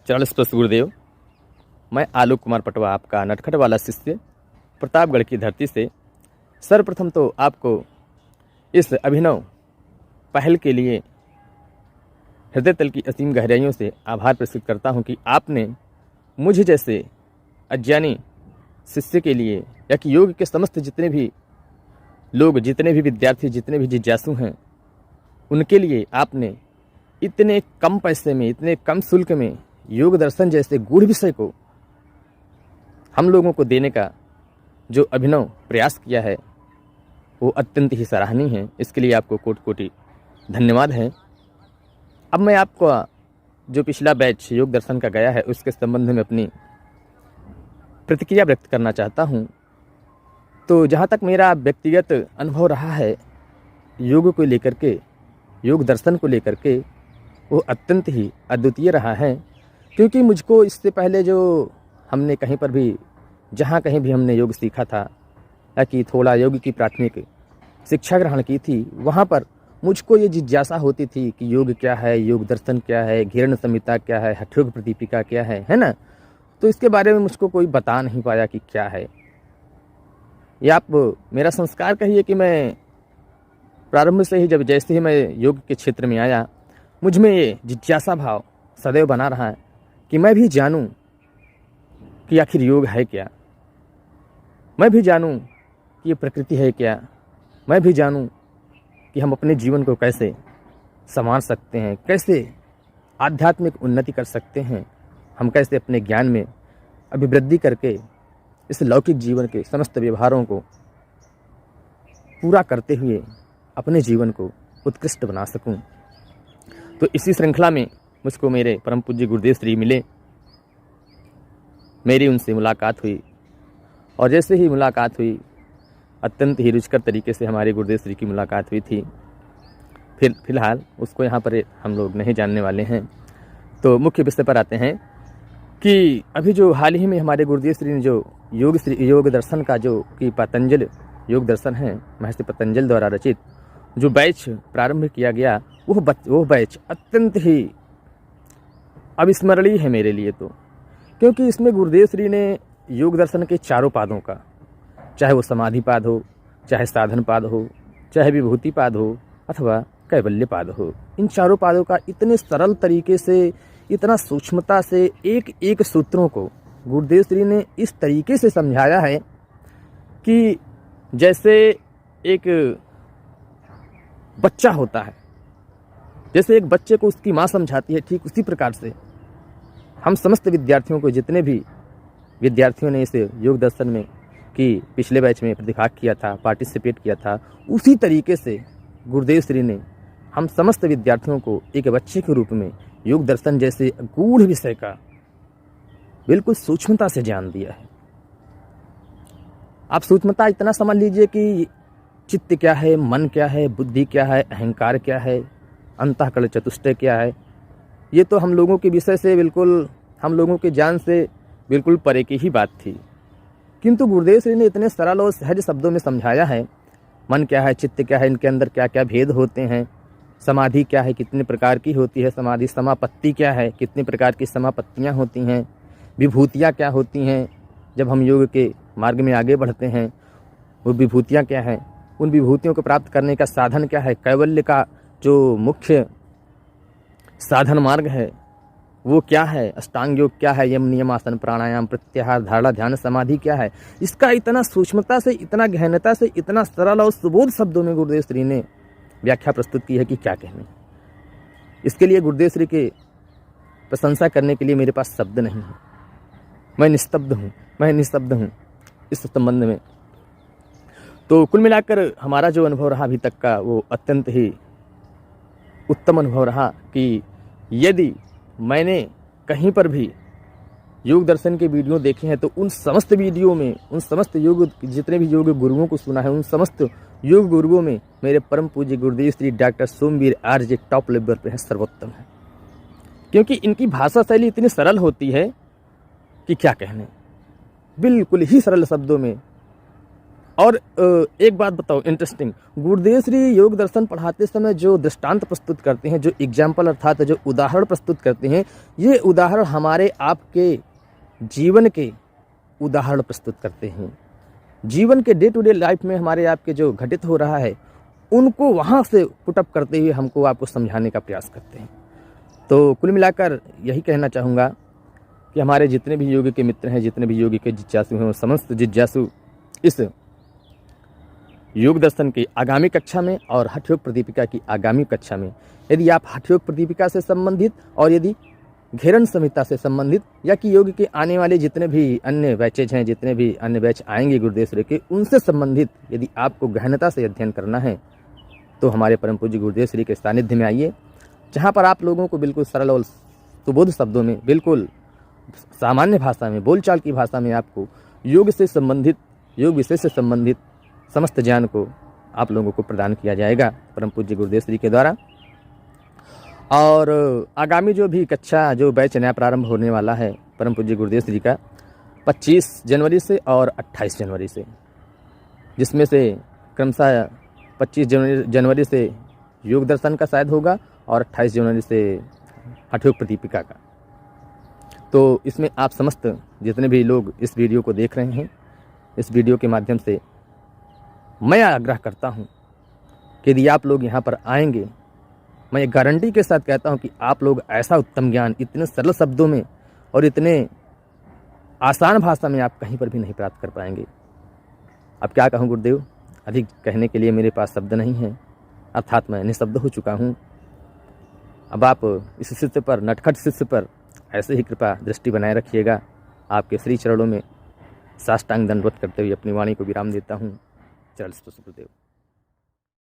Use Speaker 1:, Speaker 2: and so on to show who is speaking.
Speaker 1: चरण स्पर्श गुरुदेव। मैं आलोक कुमार पटवा, आपका नटखट वाला शिष्य, प्रतापगढ़ की धरती से सर्वप्रथम तो आपको इस अभिनव पहल के लिए हृदय तल की असीम गहराइयों से आभार प्रस्तुत करता हूं कि आपने मुझे जैसे अज्ञानी शिष्य के लिए, या कि योग के समस्त जितने भी लोग, जितने भी विद्यार्थी, जितने भी जिज्ञासु हैं, उनके लिए आपने इतने कम पैसे में, इतने कम शुल्क में योग दर्शन जैसे गूढ़ विषय को हम लोगों को देने का जो अभिनव प्रयास किया है, वो अत्यंत ही सराहनीय है। इसके लिए आपको कोटि कोटि धन्यवाद है। अब मैं आपको जो पिछला बैच योग दर्शन का गया है, उसके संबंध में अपनी प्रतिक्रिया व्यक्त करना चाहता हूँ। तो जहाँ तक मेरा व्यक्तिगत अनुभव रहा है योग को लेकर के, योग दर्शन को लेकर के, वो अत्यंत ही अद्वितीय रहा है। क्योंकि मुझको इससे पहले जो हमने कहीं पर भी, जहाँ कहीं भी हमने योग सीखा था, या कि थोड़ा योग की प्राथमिक शिक्षा ग्रहण की थी, वहाँ पर मुझको ये जिज्ञासा होती थी कि योग क्या है, योग दर्शन क्या है, घिरण संहिता क्या है, हठयोग प्रदीपिका क्या है ना। तो इसके बारे में मुझको कोई बता नहीं पाया कि क्या है। ये आप मेरा संस्कार कहिए कि मैं प्रारंभ से ही, जब जैसे ही मैं योग के क्षेत्र में आया, मुझ में ये जिज्ञासा भाव सदैव बना रहा है कि मैं भी जानूं कि आखिर योग है क्या, मैं भी जानूं कि ये प्रकृति है क्या, मैं भी जानूं कि हम अपने जीवन को कैसे संवार सकते हैं, कैसे आध्यात्मिक उन्नति कर सकते हैं, हम कैसे अपने ज्ञान में अभिवृद्धि करके इस लौकिक जीवन के समस्त व्यवहारों को पूरा करते हुए अपने जीवन को उत्कृष्ट बना सकूं। तो इसी श्रृंखला में मुझको मेरे परम पूज्य गुरुदेव श्री मिले, मेरी उनसे मुलाकात हुई, और जैसे ही मुलाकात हुई, अत्यंत ही रुचिकर तरीके से हमारे गुरुदेव श्री की मुलाकात हुई थी। फिलहाल उसको यहाँ पर हम लोग नहीं जानने वाले हैं। तो मुख्य विषय पर आते हैं कि अभी जो हाल ही में हमारे गुरुदेव श्री ने जो योग दर्शन का, जो कि पतंजल योग दर्शन है, महर्षि पतंजल द्वारा रचित जो बैच प्रारंभ किया गया, वो बैच अत्यंत ही अविस्मरणीय है मेरे लिए। तो क्योंकि इसमें गुरुदेव श्री ने योग दर्शन के चारों पादों का, चाहे वो समाधि पाद हो, चाहे साधन पाद हो, चाहे विभूति पाद हो, अथवा कैवल्य पाद हो, इन चारों पादों का इतने सरल तरीके से, इतना सूक्ष्मता से एक एक सूत्रों को गुरुदेव श्री ने इस तरीके से समझाया है कि जैसे एक बच्चा होता है, जैसे एक बच्चे को उसकी माँ समझाती है, ठीक उसी प्रकार से हम समस्त विद्यार्थियों को, जितने भी विद्यार्थियों ने इस योग दर्शन में कि पिछले बैच में प्रतिभाग किया था, पार्टिसिपेट किया था, उसी तरीके से गुरुदेव श्री ने हम समस्त विद्यार्थियों को एक बच्चे के रूप में योग दर्शन जैसे गूढ़ विषय का बिल्कुल सूक्ष्मता से ज्ञान दिया है। आप सूक्ष्मता इतना समझ लीजिए कि चित्त क्या है, मन क्या है, बुद्धि क्या है, अहंकार क्या है, अंतःकरण चतुष्टय क्या है, ये तो हम लोगों के विषय से बिल्कुल, हम लोगों के ज्ञान से बिल्कुल परे की ही बात थी। किंतु गुरुदेव श्री ने इतने सरल और सहज शब्दों में समझाया है, मन क्या है, चित्त क्या है, इनके अंदर क्या क्या भेद होते हैं, समाधि क्या है, कितने प्रकार की होती है समाधि, समापत्ति क्या है, कितने प्रकार की समापत्तियाँ होती हैं, विभूतियाँ क्या होती हैं, जब हम योग के मार्ग में आगे बढ़ते हैं वो विभूतियाँ क्या हैं, उन विभूतियों को प्राप्त करने का साधन क्या है, कैवल्य का जो मुख्य साधन मार्ग है वो क्या है, अष्टांग योग क्या है, यम नियम आसन प्राणायाम प्रत्याहार धारणा ध्यान समाधि क्या है, इसका इतना सूक्ष्मता से, इतना गहनता से, इतना सरल और सुबोध शब्दों में गुरुदेव श्री ने व्याख्या प्रस्तुत की है कि क्या कहने। इसके लिए गुरुदेव श्री के प्रशंसा करने के लिए मेरे पास शब्द नहीं है। मैं निस्तब्ध हूँ इस संबंध में। तो कुल मिलाकर हमारा जो अनुभव रहा अभी तक का, वो अत्यंत ही उत्तम अनुभव रहा कि यदि मैंने कहीं पर भी योग दर्शन के वीडियो देखे हैं तो उन समस्त वीडियो में, उन समस्त योग, जितने भी योग गुरुओं को सुना है, उन समस्त योग गुरुओं में मेरे परम पूज्य गुरुदेव श्री डॉक्टर सोमवीर आर्य टॉप लेवल पे है, सर्वोत्तम है। क्योंकि इनकी भाषा शैली इतनी सरल होती है कि क्या कहने, बिल्कुल ही सरल शब्दों में और एक बात बताओ इंटरेस्टिंग, गुरुदेव श्री योग दर्शन पढ़ाते समय जो दृष्टांत प्रस्तुत करते हैं, जो एग्जाम्पल अर्थात जो उदाहरण प्रस्तुत करते हैं, ये उदाहरण हमारे आपके जीवन के उदाहरण प्रस्तुत करते हैं। जीवन के डे टू डे लाइफ में हमारे आपके जो घटित हो रहा है, उनको वहाँ से पुटअप करते हुए हमको आपको समझाने का प्रयास करते हैं। तो कुल मिलाकर यही कहना चाहूँगा कि हमारे जितने भी योग के मित्र हैं, जितने भी योग के जिज्ञासु हैं, वो समस्त जिज्ञासु इस योग दर्शन की आगामी कक्षा में और हठ योग प्रदीपिका की आगामी कक्षा में, यदि आप हठ योग प्रदीपिका से संबंधित और यदि घेरन संहिता से संबंधित या कि योग के आने वाले जितने भी अन्य बैचेज हैं, जितने भी अन्य बैच आएंगे गुरुदेव श्री के, उनसे संबंधित यदि आपको गहनता से अध्ययन करना है तो हमारे परम पूज्य गुरुदेव श्री के सानिध्य में आइए, जहाँ पर आप लोगों को बिल्कुल सरल और सुबोध शब्दों में, बिल्कुल सामान्य भाषा में, बोलचाल की भाषा में आपको योग से संबंधित, योग विषय से संबंधित समस्त ज्ञान को आप लोगों को प्रदान किया जाएगा परम पूज्य गुरुदेव श्री के द्वारा। और आगामी जो भी कक्षा, जो बैच नया प्रारंभ होने वाला है परम पूज्य गुरुदेव श्री का 25 जनवरी से और 28 जनवरी से, जिसमें से क्रमशः 25 जनवरी से योग दर्शन का शायद होगा और 28 जनवरी से हठ योग प्रदीपिका का। तो इसमें आप समस्त जितने भी लोग इस वीडियो को देख रहे हैं, इस वीडियो के माध्यम से मैं आग्रह करता हूं कि यदि आप लोग यहाँ पर आएंगे, मैं गारंटी के साथ कहता हूं कि आप लोग ऐसा उत्तम ज्ञान इतने सरल शब्दों में और इतने आसान भाषा में आप कहीं पर भी नहीं प्राप्त कर पाएंगे। अब क्या कहूँ गुरुदेव, अधिक कहने के लिए मेरे पास शब्द नहीं है, अर्थात मैं निःशब्द हो चुका हूँ। अब आप इस शिष्य पर, नटखट शिष्य पर ऐसे ही कृपा दृष्टि बनाए रखिएगा। आपके श्री चरणों में साष्टांग दंडवत करते हुए अपनी वाणी को विराम देता हूँ। चरण स्पर्श गुरुदेव।